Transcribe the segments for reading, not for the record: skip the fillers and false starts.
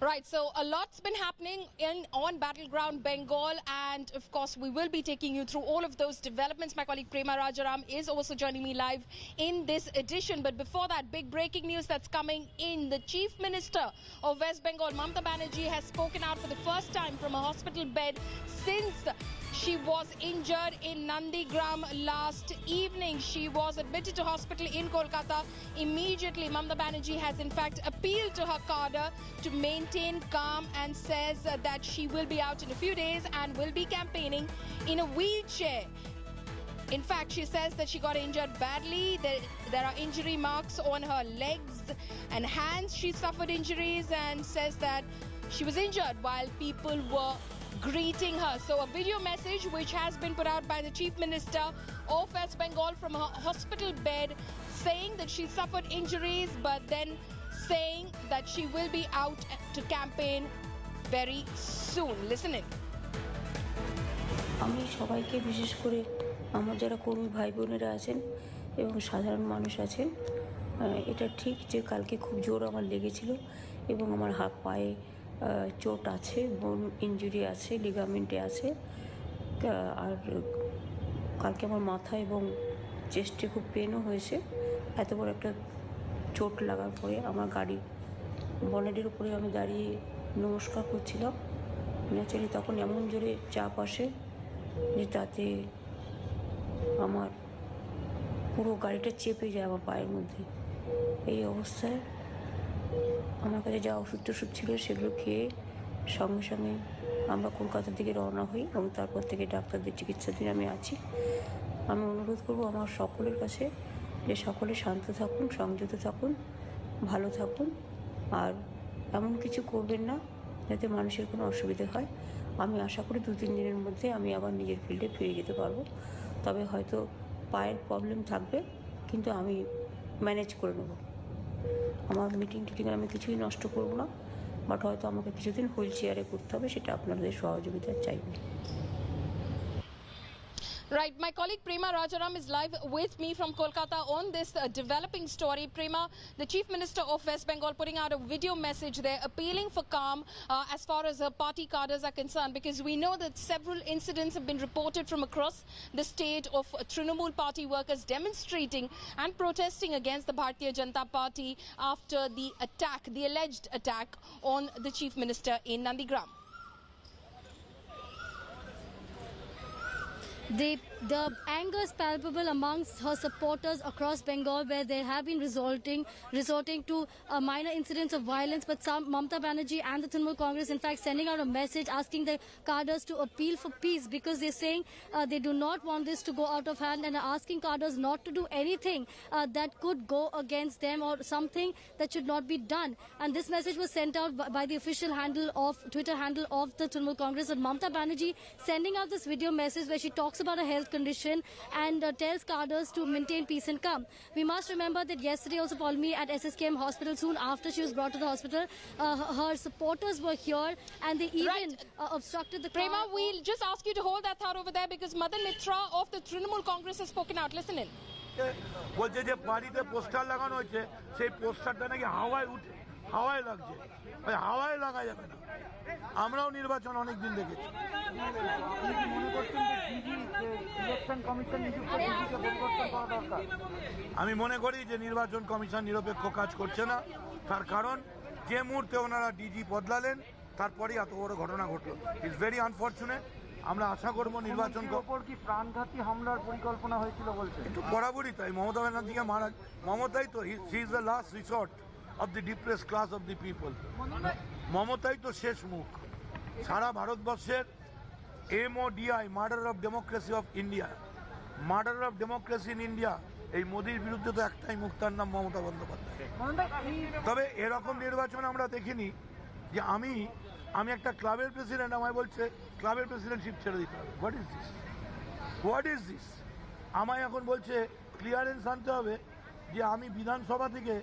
Right, so a lot's been happening on Battleground Bengal, and of course we will be taking you through all of those developments. My colleague Prema Rajaram is also joining me live in this edition. But before that, big breaking news that's coming in. The Chief Minister of West Bengal, Mamata Banerjee, has spoken out for the first time from a hospital bed since she was injured in Nandigram last evening. She was admitted to hospital in Kolkata. Immediately, Mamata Banerjee has in fact appealed to her cadre to maintain calm and says that she will be out in a few days and will be campaigning in a wheelchair. In fact, she says that she got injured badly. There are injury marks on her legs and hands. She suffered injuries and says that she was injured while people were greeting her. So a video message which has been put out by the Chief Minister of West Bengal from her hospital bed, saying that she suffered injuries, but then saying that she will be out to campaign very soon. Listen in. আমি সবাইকে বিশেষ করে আমার যারা কর্মী ভাই বোনেরা আছেন এবং সাধারণ মানুষ আছেন, এটা ঠিক যে কালকে খুব জোর আমার লেগেছিল এবং আমার হাত পায়ে চোট আছে, বোন ইনজুরি আছে, লিগামেন্টে আছে, আর কালকে আমার মাথা এবং চেস্টে খুব পেনও হয়েছে। এত বড় একটা চোট লাগার পরে আমার গাড়ি বনেটের উপরে আমি দাঁড়িয়ে নমস্কার করছিলাম। ন্যাচারালি তখন এমন জোরে চাপ আসে যে তাতে আমার পুরো গাড়িটা চেপে যায় আমার পায়ের মধ্যে। এই অবস্থায় আমার কাছে যা ওষুধ টষুধ ছিল সেগুলো খেয়ে সঙ্গে সঙ্গে আমরা কলকাতার দিকে রওনা হই এবং তারপর থেকে ডাক্তারদের চিকিৎসাধীন আমি আছি। আমি অনুরোধ করব আমার সকলের কাছে যে সকলে শান্ত থাকুন, সংযত থাকুন, ভালো থাকুন, আর এমন কিছু করবেন না যাতে মানুষের কোনো অসুবিধা হয়। আমি আশা করি 2-3 দিনের মধ্যে আমি আবার নিজের ফিল্ডে ফিরে যেতে পারবো। তবে হয়তো পায়ের প্রবলেম থাকবে, কিন্তু আমি ম্যানেজ করে নেব। আমার মিটিং আমি কিছুই নষ্ট করব না, বাট হয়তো আমাকে কিছুদিন হুইল চেয়ারে করতে হবে, সেটা আপনাদের সহযোগিতা চাইব। Right, my colleague Prema Rajaram is live with me from Kolkata on this developing story. Prema, the Chief Minister of West Bengal putting out a video message there appealing for calm as far as her party cadres are concerned, because we know that several incidents have been reported from across the state of Trinamool party workers demonstrating and protesting against the Bharatiya Janata Party after the attack, the alleged attack on the Chief Minister in Nandigram. The anger is palpable amongst her supporters across Bengal, where they have been resorting to minor incidents of violence. But some, Mamata Banerjee and the Trinamool Congress, in fact, sending out a message asking the cadres to appeal for peace, because they're saying they do not want this to go out of hand, and are asking cadres not to do anything that could go against them or something that should not be done. And this message was sent out by the official Twitter handle of the Trinamool Congress. And Mamata Banerjee sending out this video message where she talks about a health condition and tells cadres to maintain peace and calm. We must remember that yesterday also Palmi at SSKM hospital, soon after she was brought to the hospital, her supporters were here and they even obstructed the Prema, we'll just ask you to hold that thought over there, because Madan Mitra of the Trinamool Congress has spoken out. Listen in. বলছে যে বাড়িতে poster লাগানো হয়েছে, সেই পোস্টারটা নাকি হাওয়ায় লাগছে। ওই হাওয়ায় লাগা যাবে না। আমরাও নির্বাচন অনেক দিন দেখেছি। আমি মনে করি যে নির্বাচন কমিশন নিরপেক্ষ কাজ করছে না। তার কারণ যে মুহূর্তে ওনারা ডিজি বদলালেন তারপরেই এত বড় ঘটনা ঘটলো। It's very unfortunate. আমরা আশা করবো নির্বাচন কি প্রাণঘাতী হামলার পরিকল্পনা হয়েছিল বলছে। কিন্তু বরাবরই তাই, মমতা ব্যানার্জিকে মারা, মমতাই তো he is the last resort of the depressed class of the people. মমতাই তো শেষ মুখ। সারা ভারতবর্ষের MODI, murder of democracy of India, murder of democracy in India, এই মোদির বিরুদ্ধে তো একটাই মুখ, তার নাম মমতা বন্দ্যোপাধ্যায়। তবে এরকম নির্বাচন আমরা দেখিনি যে আমি একটা ক্লাবের প্রেসিডেন্ট, আমায় বলছে ক্লাবের প্রেসিডেন্টশিপ ছেড়ে দিতে হবে। What is this? আমায় এখন বলছে ক্লিয়ারেন্স আনতে হবে যে আমি বিধানসভা থেকে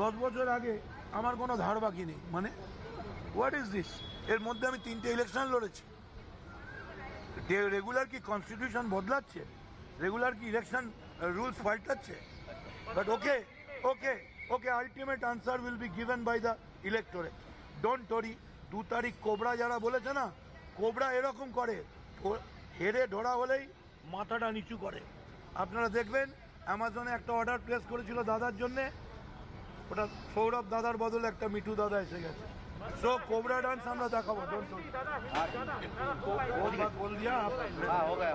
10 বছর আগে আমার কোনো ধার বাকি নেই। মানে হোয়াট ইজ দিস? এর মধ্যে আমি 3টে ইলেকশন লড়েছি। রেগুলার কি কনস্টিটিউশন বদলাচ্ছে? রেগুলার কি ইলেকশন রুলস পাল্টাচ্ছে? But okay, ultimate answer will be given by the electorate. Don't worry. 2 তারিখ কোবরা যারা বলেছে না, কোবরা এরকম করে, হেরে ধরা হলেই মাথাটা নিচু করে। আপনারা দেখবেন অ্যামাজনে একটা অর্ডার প্লেস করেছিল দাদার জন্যে, ওটা সৌরভ দাদার বদলে একটা মিঠু দাদা এসে গেছে। সো কোবরা ডান্স আমরা দেখাবো, ডোন্ট টরি। বল দিয়া हो गया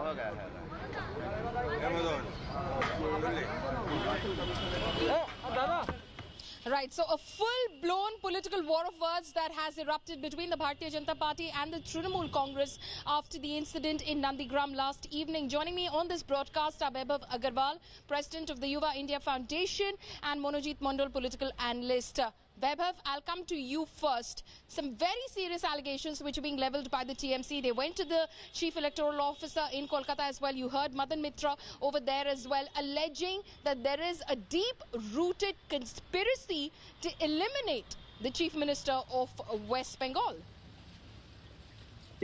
Right, so a full-blown political war of words that has erupted between the Bharatiya Janata Party and the Trinamool Congress after the incident in Nandigram last evening. Joining me on this broadcast are Vaibhav Agarwal, President of the Yuva India Foundation, and Monojit Mondal, political analyst. Vaibhav, I'll come to you first. Some very serious allegations which are being levelled by the TMC. They went to the Chief Electoral Officer in Kolkata as well. You heard Madan Mitra over there as well, alleging that there is a deep-rooted conspiracy to eliminate the Chief Minister of West Bengal.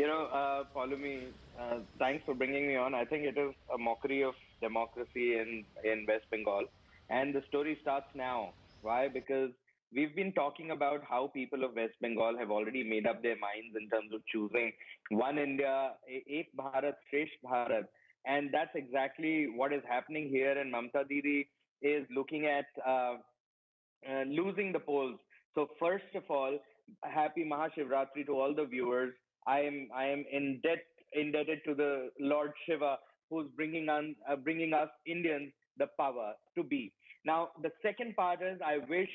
You know, Palumi, thanks for bringing me on. I think it is a mockery of democracy in West Bengal. And the story starts now. Why? Because we've been talking about how people of West Bengal have already made up their minds in terms of choosing one India, Ek Bharat, Shresth Bharat. And that's exactly what is happening here. And Mamata Didi is looking at losing the polls. So first of all, happy Mahashivratri to all the viewers. I am indebted to the Lord Shiva, who's bringing us Indians the power to be. Now, the second part is I wish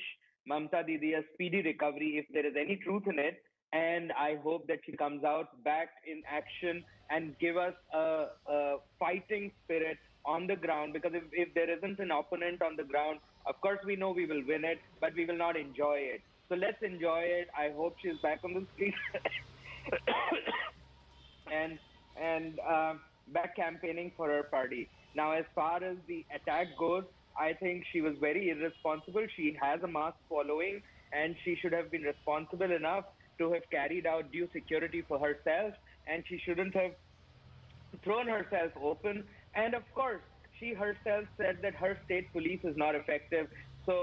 Mamata Didi a speedy recovery if there is any truth in it, and I hope that she comes out back in action and give us a fighting spirit on the ground, because if there isn't an opponent on the ground, of course we know we will win it, but we will not enjoy it. So let's enjoy it. I hope she's back on the street and back campaigning for her party. Now, as far as the attack goes, I think she was very irresponsible. She has a mass following, and she should have been responsible enough to have carried out due security for herself, and she shouldn't have thrown herself open. And of course, she herself said that her state police is not effective. So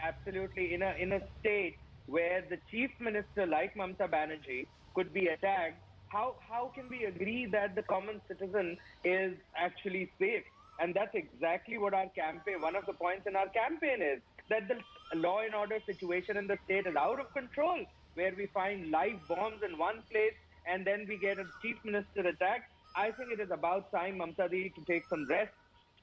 absolutely, in a state where the chief minister like Mamata Banerjee could be attacked, how can we agree that the common citizen is actually safe? And that's exactly what our campaign, one of the points in our campaign is, that the law and order situation in the state is out of control, where we find live bombs in one place and then we get a chief minister attack. I think it is about time Mamata Didi to take some rest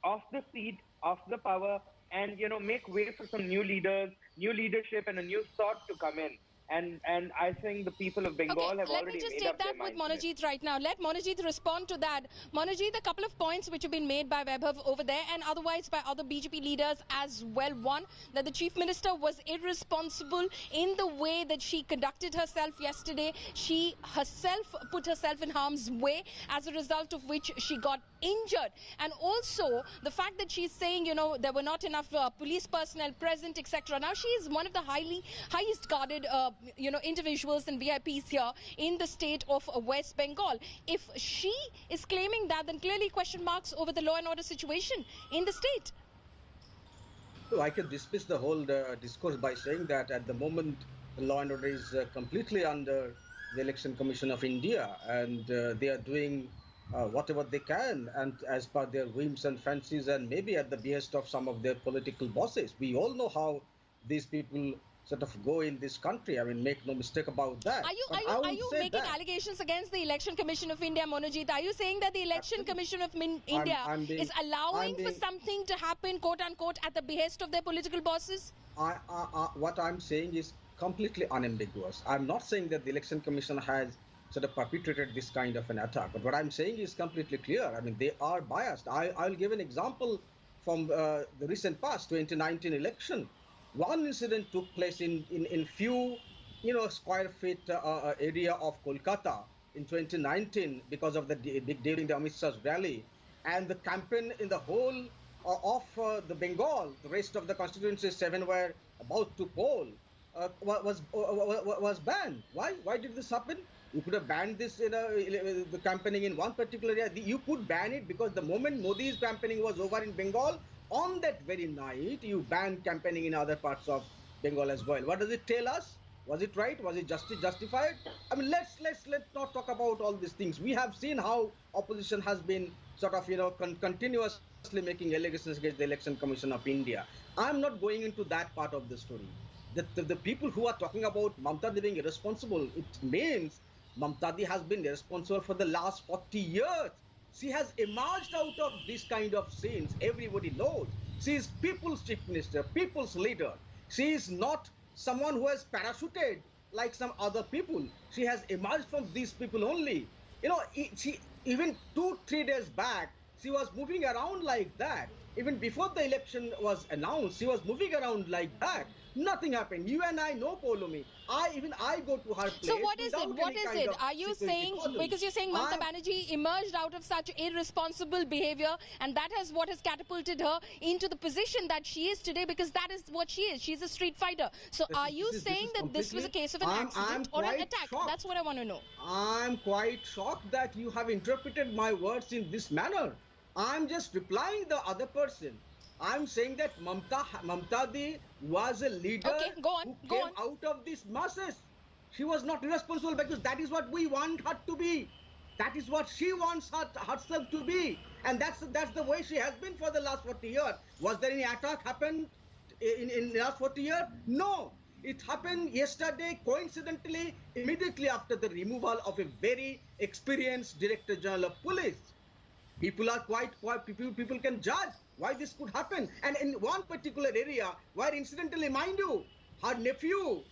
off the seat, off the power, and, you know, make way for some new leaders, new leadership, and a new thought to come in. And I think the people of Bengal have already made up their minds. Let me just take that with Monojit right now. Let Monojit respond to that. Monojit, a couple of points which have been made by Vaibhav over there and otherwise by other BJP leaders as well. One, that the Chief Minister was irresponsible in the way that she conducted herself yesterday. She herself put herself in harm's way, as a result of which she got injured. And also the fact that she's saying, you know, there were not enough police personnel present, etc. Now, she is one of the highest guarded individuals and VIPs here in the state of West Bengal. If she is claiming that, then clearly question marks over the law and order situation in the state. So I can dismiss the whole discourse by saying that at the moment the law and order is completely under the Election Commission of India, and they are doing whatever they can, and as per their whims and fancies, and maybe at the behest of some of their political bosses. We all know how these people sort of go in this country. I mean, make no mistake about that. Are you making allegations against the Election Commission of India, Monojit? Are you saying that the Election Commission of India is allowing for something to happen, quote unquote, at the behest of their political bosses? What I'm saying is completely unambiguous. I'm not saying that the Election Commission has sort of perpetrated this kind of an attack, but what I'm saying is completely clear. I mean, they are biased. I'll give an example from the recent past, 2019 election. One incident took place in few, square feet area of Kolkata in 2019 because of during the Amit Shah's rally, and the campaign in the whole of the Bengal, the rest of the constituency 7 were about to poll, was banned. Why did this happen? You could have banned this, the campaigning in one particular area. You could ban it because the moment Modi's campaigning was over in Bengal, on that very night, you banned campaigning in other parts of Bengal as well. What does it tell us? Was it right? Was it justified? I mean, let's not talk about all these things. We have seen how opposition has been sort of continuously making allegations against the Election Commission of India. I'm not going into that part of the story. The people who are talking about Mamata being irresponsible, it means Mamata has been irresponsible for the last 40 years. She has emerged out of this kind of scenes. Everybody knows. She is people's chief minister, people's leader. She is not someone who has parachuted like some other people. She has emerged from these people only. She even 2-3 days back, she was moving around like that. Even before the election was announced, she was moving around like that. Nothing happened. You and I know, Polomi. I go to her place. So what is it? What is it? Are you saying, because you're saying Mamata Banerjee emerged out of such irresponsible behavior, and that is what has catapulted her into the position that she is today, because that is what she is. She's a street fighter. So are you saying that this was a case of an accident or an attack? Shocked. That's what I want to know. I'm quite shocked that you have interpreted my words in this manner. I'm just replying the other person. I'm saying that Mamata was a leader who came out of these masses. She was not irresponsible because that is what we want her to be. That is what she wants herself to be. And that's the way she has been for the last 40 years. Was there any attack happened in the last 40 years? No. It happened yesterday, coincidentally, immediately after the removal of a very experienced Director General of Police. People are people can judge why this could happen. And in one particular area, where incidentally, mind you, her nephew,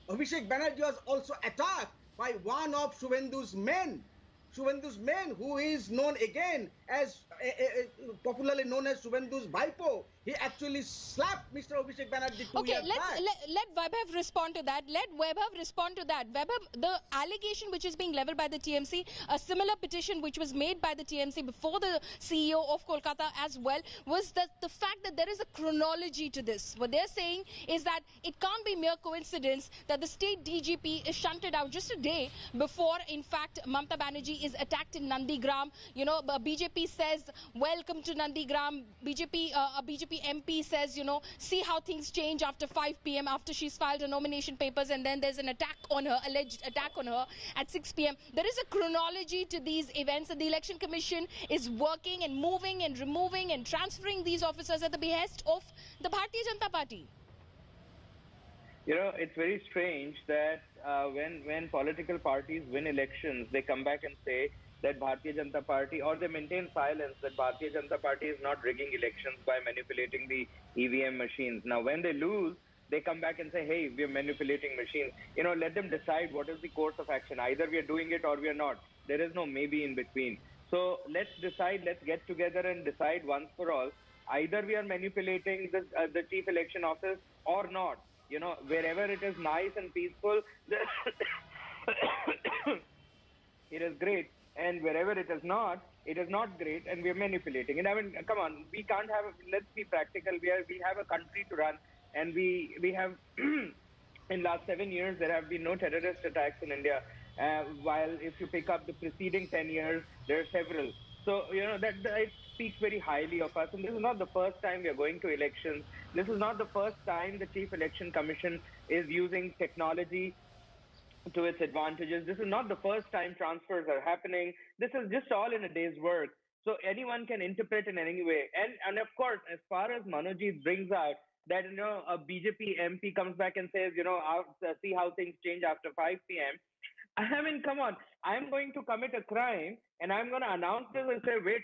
Abhishek Banerjee, was also attacked by one of Shubhendu's men, who is known again as, popularly known as Shubhendu's Baipo. He actually slapped Mr. Abhishek Banerjee 2 years back. Let Vaibhav respond to that. Vaibhav, the allegation which is being leveled by the TMC, a similar petition which was made by the TMC before the CEO of Kolkata as well, was that the fact that there is a chronology to this. What they're saying is that it can't be mere coincidence that the state DGP is shunted out just a day before, in fact, Mamata Banerjee is attacked in Nandigram. BJP says, welcome to Nandigram. A BJP MP says, see how things change after 5 p.m. after she's filed her nomination papers, and then there's an attack on her, alleged attack on her at 6 p.m. There is a chronology to these events, and the Election Commission is working and moving and removing and transferring these officers at the behest of the Bharatiya Janata Party. It's very strange that when political parties win elections, they come back and say that Bharatiya Janata Party, or they maintain silence that Bharatiya Janata Party is not rigging elections by manipulating the EVM machines. Now, when they lose, they come back and say, hey, we're manipulating machines. Let them decide what is the course of action. Either we are doing it or we are not. There is no maybe in between. So let's decide, let's get together and decide once for all. Either we are manipulating the chief election office or not. Wherever it is nice and peaceful, it is great. And wherever it is not great, and we are manipulating. And I mean, come on, we can't have, let's be practical. We have a country to run, and we have, in last 7 years, there have been no terrorist attacks in India. While if you pick up the preceding 10 years, there are several. So, that it speaks very highly of us. And this is not the first time we are going to elections. This is not the first time the Chief Election Commission is using technology to its advantages. This is not the first time transfers are happening. This is just all in a day's work. So anyone can interpret in any way. And of course, as far as Manojit brings out that, a BJP MP comes back and says, see how things change after 5 p.m. I mean, come on, I'm going to commit a crime and I'm going to announce this and say, wait.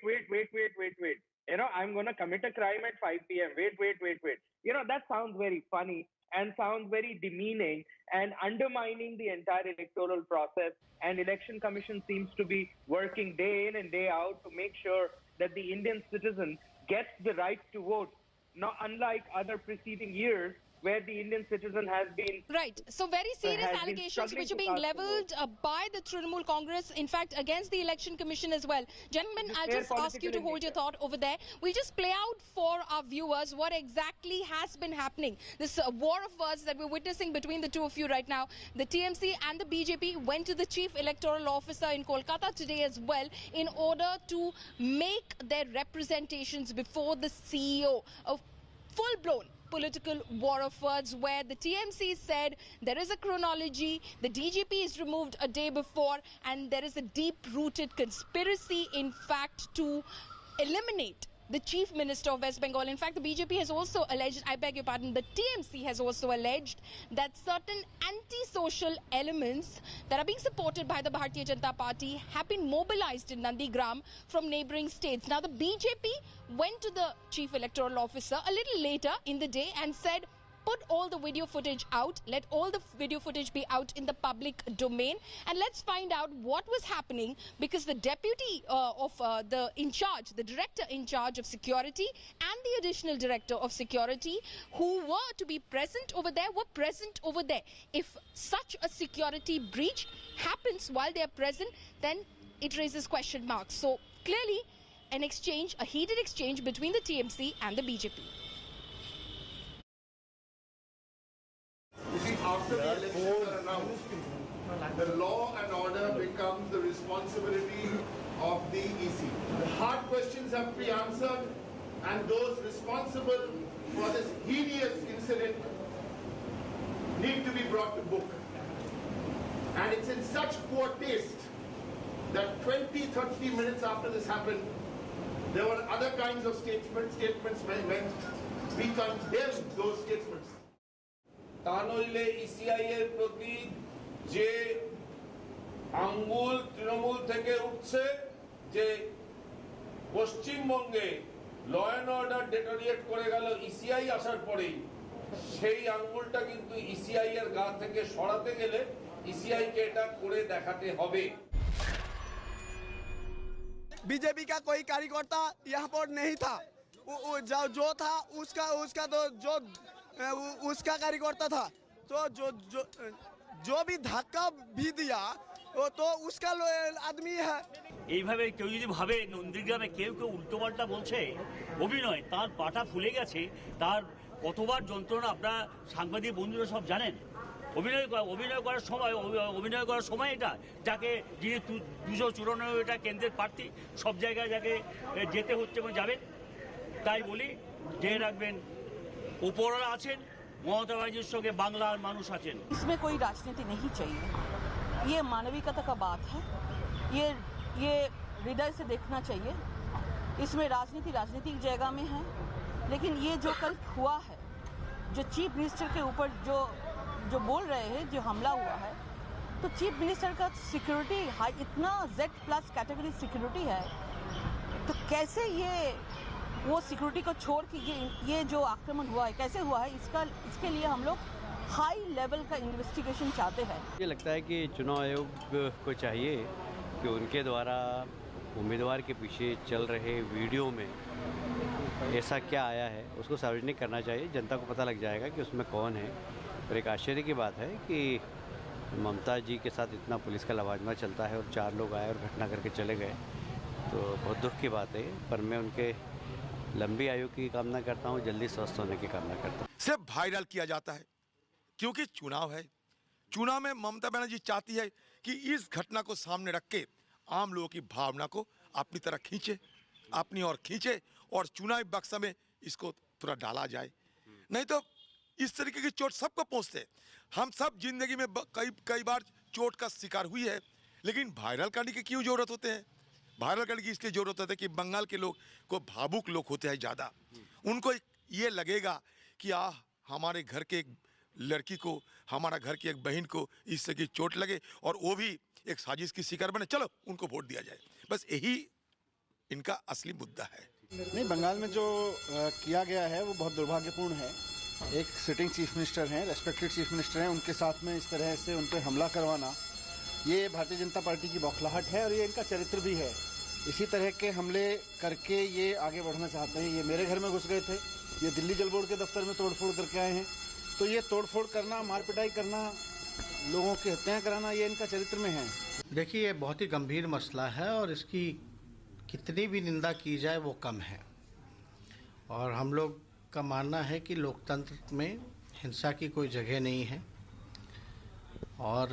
I'm going to commit a crime at 5 p.m. Wait. That sounds very funny and sounds very demeaning and undermining the entire electoral process. And Election Commission seems to be working day in and day out to make sure that the Indian citizen gets the right to vote. Now, unlike other preceding years, where the Indian citizen has been... Right. So very serious allegations which are being leveled by the Trinamool Congress, in fact, against the Election Commission as well. Gentlemen, I'll just ask you to hold your thought over there. We'll just play out for our viewers what exactly has been happening. This war of words that we're witnessing between the two of you right now. The TMC and the BJP went to the Chief Electoral Officer in Kolkata today as well in order to make their representations before the CEO of full-blown political war of words where the TMC said there is a chronology, the DGP is removed a day before, and there is a deep-rooted conspiracy, in fact, to eliminate the Chief Minister of West Bengal. In fact, the BJP has also alleged, I beg your pardon, the TMC has also alleged that certain anti-social elements that are being supported by the Bharatiya Janata Party have been mobilized in Nandigram from neighboring states. Now, the BJP went to the Chief Electoral Officer a little later in the day and said, put all the video footage out, let all the video footage be out in the public domain, and let's find out what was happening, because the deputy the director in charge of security and the additional director of security who were to be present over there were present over there. If such a security breach happens while they are present, then it raises question marks. So clearly a heated exchange between the TMC and the BJP. You see, after the elections are announced, the law and order becomes the responsibility of the EC. The hard questions have to be answered, and those responsible for this hideous incident need to be brought to book. And it's in such poor taste that 20-30 minutes after this happened, there were other kinds of statements meant. We condemn those statements. তা নইলে ECI এর প্রতি যে আঙ্গুল তৃণমূল থেকে উঠছে যে পশ্চিমবঙ্গে ল অ্যান্ড অর্ডার ডেটোরিয়েট করে গেল ইসিআই আসার পরেই, সেই আঙ্গুলটা কিন্তু ইসিআই এর গা থেকে সরাতে গেলে ইসিআই কে এটা করে দেখাতে হবে। बीजेपी का कोई कार्यकर्ता यहाँ पर नहीं था, जो था उसका तो जो उसका कार्यकर्ता था, तो जो भी धक्का भी दिया वो तो उसका आदमी है। এইভাবে কেউ যদি ভাবে নন্দীগ্রামে কেউ উল্টোপাল্টা বলছে, অভিনয়, তার পাটা ফুলে গেছে, তার কতবার যন্ত্রণা আপনারা সাংবাদিক বন্ধুরা সব জানেন। অভিনয় করার সময় এটা যাকে যিনি 294টা কেন্দ্রের প্রার্থী, সব জায়গায় যাকে যেতে হচ্ছে এবং যাবেন, তাই বলি জেনে রাখবেন উপরওয়ালা আছেন, মমতা ব্যানার্জির সঙ্গে বাংলার মানুষ আছেন। इसमें कोई राजनीति नहीं चाहिए, ये मानविकता का बात है, ये हृदय से देखना चाहिए। इसमें राजनीतिक जगह में है, लेकिन ये जो कल हुआ है, जो चीफ मिनिस्टर के ऊपर जो बोल रहे हैं, जो हमला हुआ है, तो चीफ मिनिस्टर का सिक्योरिटी इतना Z+ कैटेगरी सिक्योरिटी है, तो कैसे वो सिक्योरिटी को छोड़ के ये जो आक्रमण हुआ है कैसे हुआ है, इसके लिए हम लोग हाई लेवल का इन्वेस्टिगेशन चाहते हैं। ये लगता है कि चुनाव आयोग को चाहिए कि उनके द्वारा उम्मीदवार के पीछे चल रहे वीडियो में ऐसा क्या आया है उसको सार्वजनिक करना चाहिए, जनता को पता लग जाएगा कि उसमें कौन है। और एक आश्चर्य की बात है कि ममता जी के साथ इतना पुलिस का लवाजमा चलता है और 4 लोग आए और घटना करके चले गए, तो बहुत दुख की बात है। पर मैं उनके लंबी आयु की कामना करता हूँ, जल्दी स्वस्थ होने की कामना करता हूँ। सिर्फ वायरल किया जाता है क्योंकि चुनाव है। चुनाव में ममता बनर्जी चाहती है कि इस घटना को सामने रख के आम लोगों की भावना को अपनी तरफ खींचे, अपनी ओर खींचे, और चुनावी बक्सा में इसको थोड़ा डाला जाए। नहीं तो इस तरीके की चोट सबको पहुंचते हैं। हम सब जिंदगी में कई बार चोट का शिकार हुई है, लेकिन वायरल करने की क्यों जरूरत होते हैं? वायरल करने की इसलिए जरूरत होती है कि बंगाल के लोग को भावुक लोग होते हैं ज़्यादा, उनको ये लगेगा कि हमारे घर के एक लड़की को, हमारा घर की एक बहन को इससे की चोट लगे और वो भी एक साजिश की शिकार बने, चलो उनको वोट दिया जाए। बस यही इनका असली मुद्दा है। नहीं, बंगाल में जो किया गया है वो बहुत दुर्भाग्यपूर्ण है। एक सिटिंग चीफ मिनिस्टर हैं, रेस्पेक्टेड चीफ मिनिस्टर हैं, उनके साथ में इस तरह से उन पर हमला करवाना, ये भारतीय जनता पार्टी की बौखलाहट है और ये इनका चरित्र भी है। इसी तरह के हमले करके ये आगे बढ़ना चाहते हैं। ये मेरे घर में घुस गए थे, ये दिल्ली जल बोर्ड के दफ्तर में तोड़फोड़ करके आए हैं, तो ये तोड़फोड़ करना, मारपिटाई करना, लोगों की हत्याएं कराना, ये इनका चरित्र में है। देखिए, ये बहुत ही गंभीर मसला है और इसकी कितनी भी निंदा की जाए वो कम है। और हम लोग का मानना है कि लोकतंत्र में हिंसा की कोई जगह नहीं है और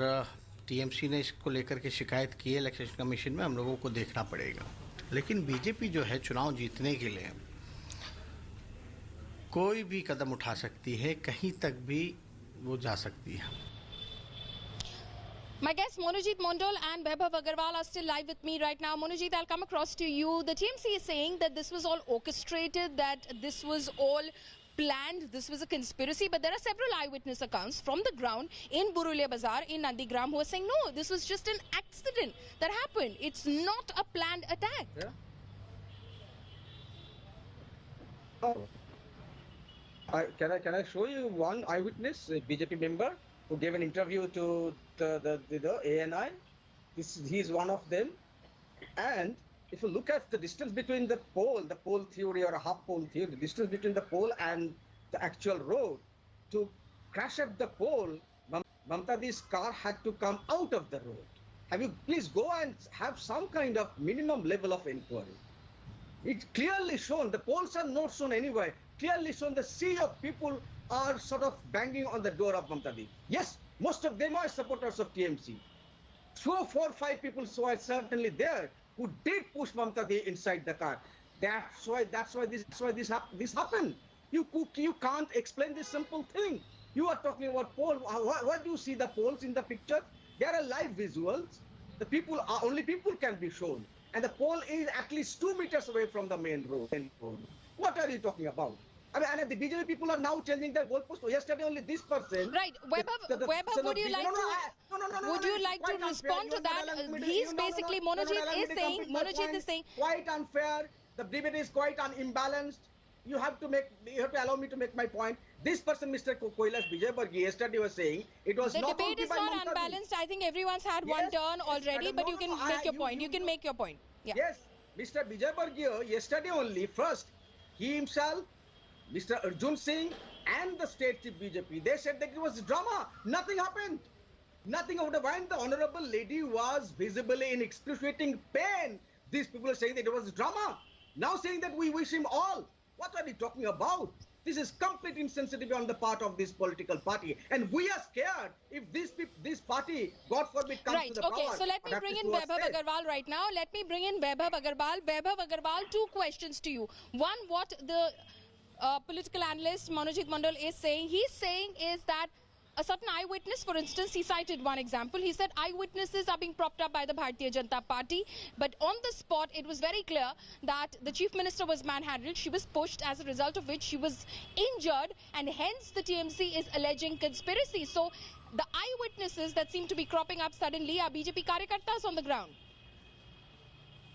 टीएमसी ने इसको लेकर के शिकायत की है इलेक्शन कमीशन में, हम लोगों को देखना पड़ेगा। लेकिन बीजेपी जो है चुनाव जीतने के लिए कोई भी कदम उठा सकती है, कहीं तक भी वो जा सकती है। My guests Monojit Mondal and Vaibhav Agarwal are still live with me right now. Monojit, I'll come across to you. The TMC is saying that this was all orchestrated, that this was all planned, this was a conspiracy, but there are several eyewitness accounts from the ground in Burulia Bazaar in Nandigram who are saying no, this was just an accident that happened. It's not a planned attack. Yeah. Oh. Can I show you one eyewitness, a BJP member who gave an interview to the ANI? He's one of them. And if you look at the distance between the pole theory or a half pole theory, the distance between the pole and the actual road, to crash at the pole, Mamata's car had to come out of the road. Please go and have some kind of minimum level of inquiry. It's clearly shown, the poles are not shown anywhere, clearly shown the sea of people are sort of banging on the door of Mamata. Yes, most of them are supporters of TMC. 4 or 5 people were certainly there who did push Mamata inside the car. That's why this happened. You can't explain this simple thing. You are talking about poles. What do you see the poles in the picture? There are live visuals. Only people can be shown. And the pole is at least 2 meters away from the main road. What are you talking about? I mean, and the BJP people are now changing their goalpost. Yesterday, only this person. Right, Vaibhav, would you like to respond to that? He's basically, Monojit is saying quite unfair. The debate is quite unimbalanced. You have to allow me to make my point. This person, Mr. Koilas Vijayvargiya, yesterday was saying it was the not debate is not unbalanced. I think everyone's had one turn already, but you can make your point. You can make your point. Yeah. Yes, Mr. Vijayvargiya, yesterday only, first, he himself, Mr. Arjun Singh and the state chief BJP, they said that it was drama. Nothing happened. Nothing out of when the honorable lady was visibly in excruciating pain. These people are saying that it was drama. Now saying that we wish him all. What are we talking about? This is complete insensitivity on the part of this political party. And we are scared if this party, God forbid, comes to the power. Right, okay, so let me bring in Vaibhav Agarwal right now. Let me bring in Vaibhav Agarwal. Vaibhav Agarwal, 2 questions to you. One, what the political analyst Monojit Mondal is saying. He's saying is that a certain eyewitness, for instance, he cited one example. He said eyewitnesses are being propped up by the Bharatiya Janata Party. But on the spot, it was very clear that the Chief Minister was manhandled. She was pushed, as a result of which she was injured. And hence, the TMC is alleging conspiracy. So, the eyewitnesses that seem to be cropping up suddenly are BJP Karyakartas on the ground.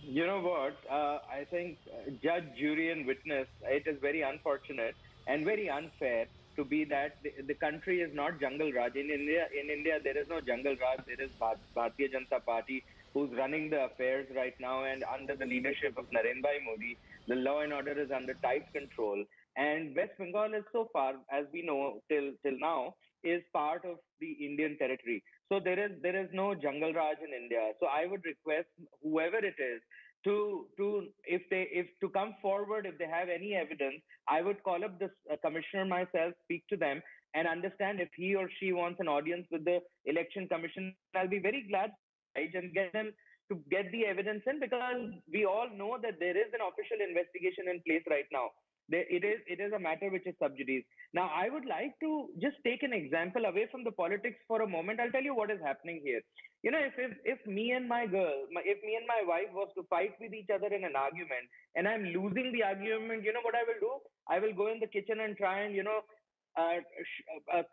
You know what? I think judge, jury and witness, it is very unfortunate and very unfair to be that the country is not Jungle Raj. In India, there is no Jungle Raj. There is Bharatiya Janata Party who's running the affairs right now, and under the leadership of Narendra Modi, the law and order is under tight control. And West Bengal is so far, as we know till now, is part of the Indian territory. So there is no Jungle Raj in India. So I would request whoever it is to come forward if they have any evidence. I would call up the commissioner myself, speak to them, and understand if he or she wants an audience with the election commission. I'll be very glad and get them to get the evidence in, because we all know that there is an official investigation in place right now. It is a matter which is sub judice. Now, I would like to just take an example away from the politics for a moment. I'll tell you what is happening here. You know, if me and my wife was to fight with each other in an argument, and I'm losing the argument, you know what I will do? I will go in the kitchen and try and,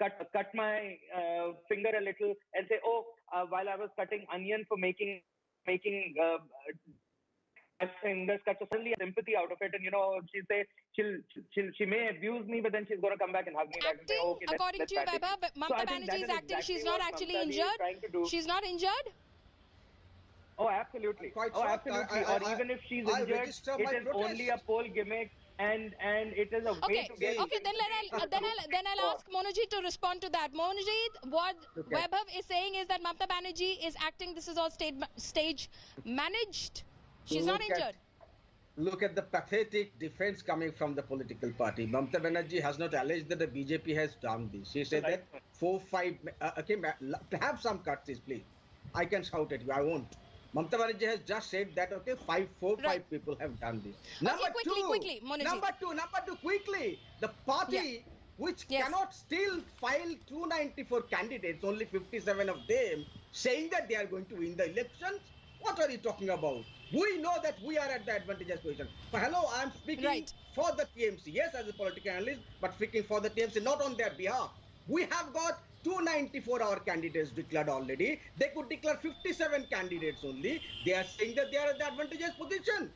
cut my finger a little and say, while I was cutting onion for making fingers cut, so suddenly sympathy out of it, and she may abuse me, but then she's going to come back and hug me back and say, okay, according to you, Vaibhav, Mamata Banerjee is acting. She's not actually injured. She's not injured. Oh, absolutely. Absolutely. Or even if she's injured, it is only a poll gimmick, and it is a way to get. Okay, then I'll ask Monojit to respond to that. Monojit, what Vaibhav is saying is that Mamata Banerjee is acting. This is all stage managed. She's not injured. Look at the pathetic defense coming from the political party. Mamata Banerjee has not alleged that the BJP has done this. She said that 4, 5. Okay, have some courtesies, please. I can shout at you. I won't. Mamata Banerjee has just said that, okay, five people have done this. Quickly, Monajit. Number two, quickly. The party which cannot still file 294 candidates, only 57 of them, saying that they are going to win the elections. What are you talking about? We know that we are at the advantageous position. But hello, I am speaking for the TMC. Yes, as a political analyst, but speaking for the TMC, not on their behalf. We have got 294 our candidates declared already. They could declare 57 candidates only. They are saying that they are at the advantageous position.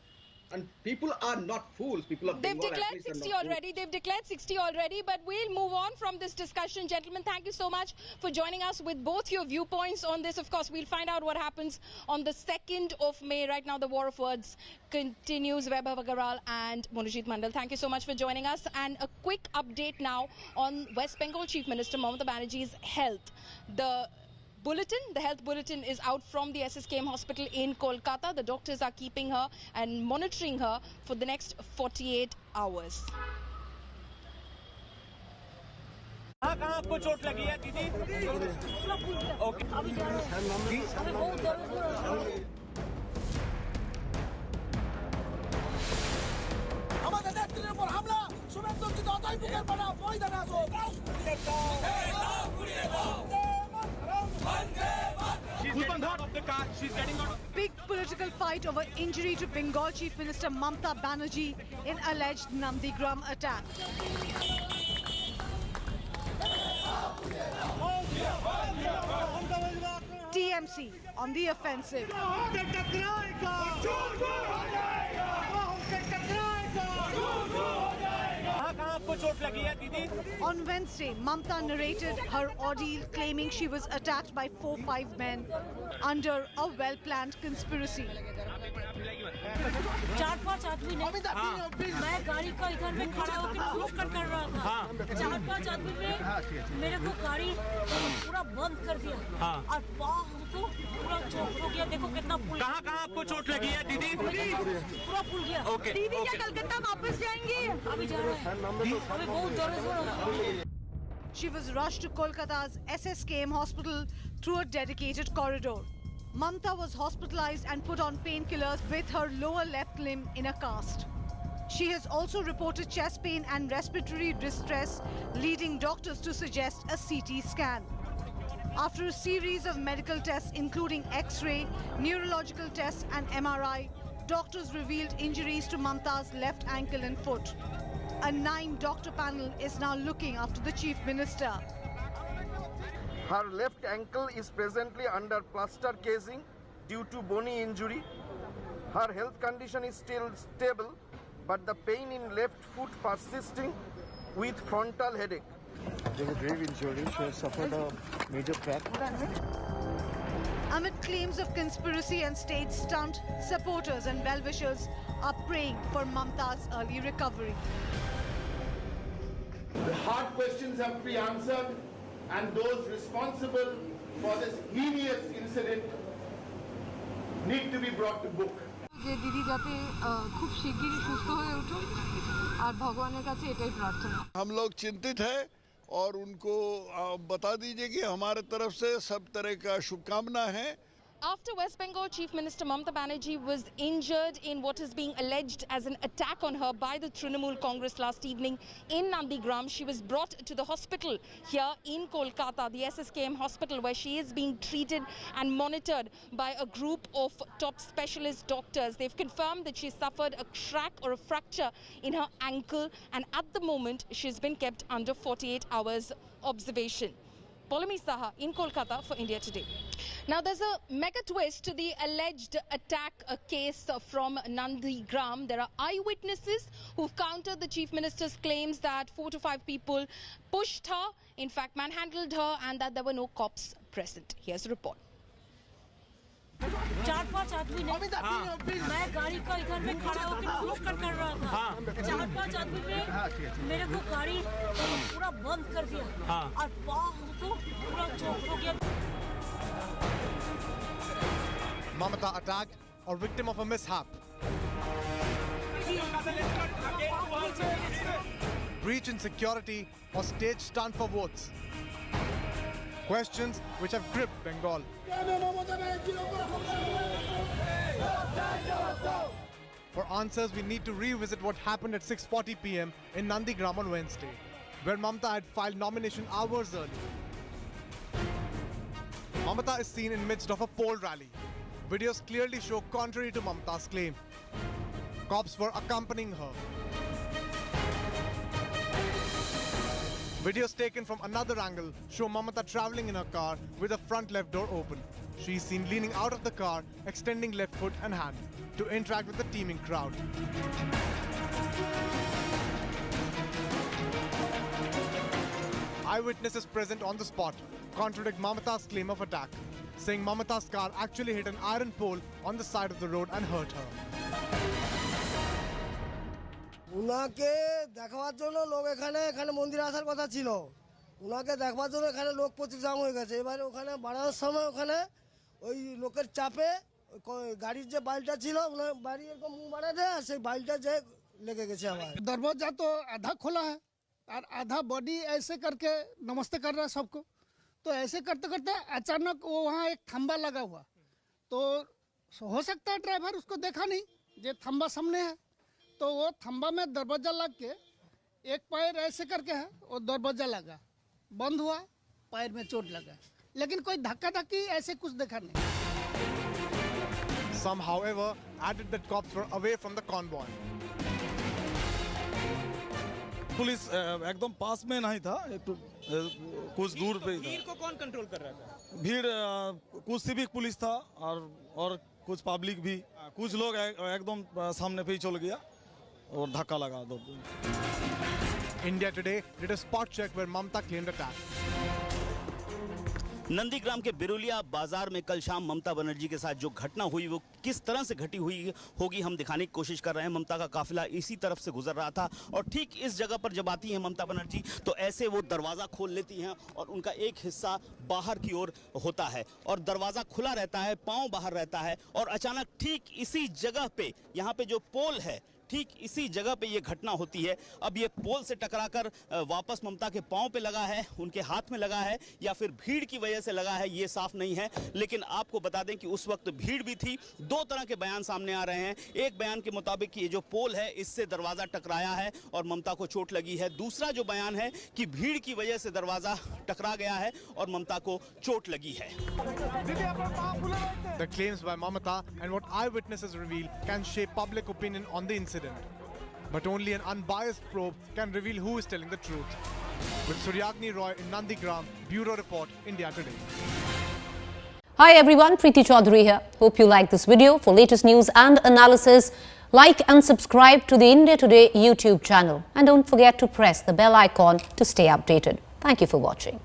And people are not fools. People of They've Bengal declared 60 already. They've declared 60 already. But we'll move on from this discussion. Gentlemen, thank you so much for joining us with both your viewpoints on this. Of course, we'll find out what happens on the 2nd of May. Right now, the war of words continues. Vaibhav Agarwal and Monajit Mandal, thank you so much for joining us. And a quick update now on West Bengal Chief Minister Mamata Banerjee's health. The health bulletin is out from the SSKM hospital in Kolkata. The doctors are keeping her and monitoring her for the next 48 hours. कहाँ आपको चोट लगी है दीदी? Okay. अभी जा रहे हैं। अभी बहुत दर्द हो रहा है। हमारे नेतृत्व पर हमला शुभेंदु की दाताई पुकार बना वही दना सो। Big political fight over injury to Bengal Chief Minister Mamata Banerjee in alleged Nandigram attack. TMC on the offensive. On Wednesday, Mamata narrated her ordeal, claiming she was attacked by 4-5 men under a well-planned conspiracy. 4-5 आदमी ने मैं गाड़ी का इधर में खड़ा होकर रोक कर रहा था 4-5 आदमी ने मेरे को गाड़ी पूरा बंद कर दिया और पाँव तो पूरा चोट हो गया देखो कितना फूल कहाँ आपको चोट लगी है दीदी पूरा फूल गया दीदी क्या कलकत्ता वापस जाएंगी अभी जा रहे हैं अभी बहुत दर्द हो रहा है She was rushed to Kolkata's SSKM hospital through a dedicated corridor. Mamata was hospitalized and put on painkillers with her lower left limb in a cast. She has also reported chest pain and respiratory distress, leading doctors to suggest a CT scan. After a series of medical tests including X-ray, neurological tests and MRI, doctors revealed injuries to Mamata's left ankle and foot. A 9-doctor panel is now looking after the Chief Minister. Her left ankle is presently under plaster casing due to bony injury. Her health condition is still stable, but the pain in left foot persisting with frontal headache. There was a grave injury. She has suffered a major crack. Amid claims of conspiracy and state stunt, supporters and well-wishers are praying for Mamata's early recovery. The hard questions have to be answered, and those responsible for this heinous incident need to be brought to book. যে দিদি যাতে খুব শিগগিরই সুস্থ হয়ে উঠুন আর ভগবানের কাছে এটাই প্রার্থনা हम लोग चिंतित हैं और उनको बता दीजिए कि हमारे तरफ से सब तरह का शुभकामना है After West Bengal Chief Minister Mamata Banerjee was injured in what is being alleged as an attack on her by the Trinamool Congress last evening in Nandigram, she was brought to the hospital here in Kolkata, the SSKM hospital, where she is being treated and monitored by a group of top specialist doctors. They've confirmed that she suffered a crack or a fracture in her ankle, and at the moment she's been kept under 48 hours observation. Polami Saha in Kolkata for India Today. Now, there's a mega twist to the alleged attack case from Nandigram. There are eyewitnesses who've countered the Chief Minister's claims that 4 to 5 people pushed her, in fact manhandled her, and that there were no cops present. Here's the report. 4-5 आदमी ने मैं गाड़ी का इधर में खड़ा होकर रोक कर रहा था 4-5 आदमी ने मेरे को गाड़ी पूरा बंद कर दिया और पाँव तो पूरा चोट हो गया Mamata attacked or victim of a mishap. Breach in security or stage stunt for votes. questions which have gripped Bengal. For answers, we need to revisit what happened at 6:40 p.m. in Nandigram on Wednesday, where Mamata had filed nomination hours early. Mamata is seen in midst of a poll rally. Videos clearly show contrary to Mamata's claim. Cops were accompanying her. Videos taken from another angle show Mamata traveling in her car with the front left door open. She's seen leaning out of the car, extending left foot and hand to interact with the teeming crowd. Eyewitnesses present on the spot contradict Mamata's claim of attack, saying Mamata's car actually hit an iron pole on the side of the road and hurt her. উনাকে দেখাবার জন্য লোক এখানে মন্দিরে আসার কথা ছিল। উনাকে দেখবার জন্য এখানে লোক প্রচুর জাম হয়ে গেছে। এবারে ওখানে বাড়ানোর সময় ওখানে ওই লোকের চাপে গাড়ির যে বাইলটা ছিল ওনার বাড়ি এরকম মুখ বাড়া দেয় আর সেই বাইলটা যে লেগে গেছে আমার। दरवाजा तो आधा खोला है और आधा बॉडी ऐसे करके नमस्ते कर रहा है सबको। तो ऐसे करते करते अचानक वो वहाँ एक खंबा लगा हुआ, तो हो सकता है ड्राइवर उसको देखा नहीं, ये खंबा सामने है, तो वो खंबा में दरवाजा लग के एक पैर ऐसे करके है वो दरवाजा लगा, बंद हुआ, पैर में चोट लगा, लेकिन कोई धक्का धक्की ऐसे कुछ देखा नहीं। Some, however, added that cops were away from the convoy. Police एकदम पास में नहीं था, एक तो कुछ दूर पे ही था। भीड़ को कौन कंट्रोल कर रहा था? भीड़ कुछ सिविक पुलिस था और कुछ पब्लिक भी। कुछ लोग एकदम सामने पे ही चल गया और धक्का लगा दो। India Today did a spot check where Mamata claimed attack. Nandigram के बिरुलिया बाजार में कल शाम ममता बनर्जी के साथ जो घटना हुई वो किस तरह से घटी हुई होगी हम दिखाने की कोशिश कर रहे हैं। ममता का काफिला इसी तरफ से गुजर रहा था और ठीक इस जगह पर जब आती हैं ममता बनर्जी तो ऐसे वो दरवाज़ा खोल लेती हैं और उनका एक हिस्सा बाहर की ओर होता है और दरवाज़ा खुला रहता है, पाँव बाहर रहता है और अचानक ठीक इसी जगह पे यहाँ पे जो पोल है ठीक इसी जगह पे ये घटना होती है। अब ये पोल से टकराकर वापस ममता के पांव पे लगा है, उनके हाथ में लगा है या फिर भीड़ की वजह से लगा है ये साफ नहीं है, लेकिन आपको बता दें कि उस वक्त भीड़ भी थी। दो तरह के बयान सामने आ रहे हैं। एक बयान के मुताबिक ये जो पोल है इससे दरवाज़ा टकराया है और ममता को चोट लगी है। दूसरा जो बयान है कि भीड़ की वजह से दरवाज़ा टकरा गया है और ममता को चोट लगी है। The claims by Mamata and what eyewitnesses reveal can shape public opinion on the incident. But only an unbiased probe can reveal who is telling the truth. With Suryagni Roy in Nandigram, Bureau Report, India Today. Hi everyone, Preeti Chaudhary here. Hope you like this video. For latest news and analysis, like and subscribe to the India Today YouTube channel. And don't forget to press the bell icon to stay updated. Thank you for watching.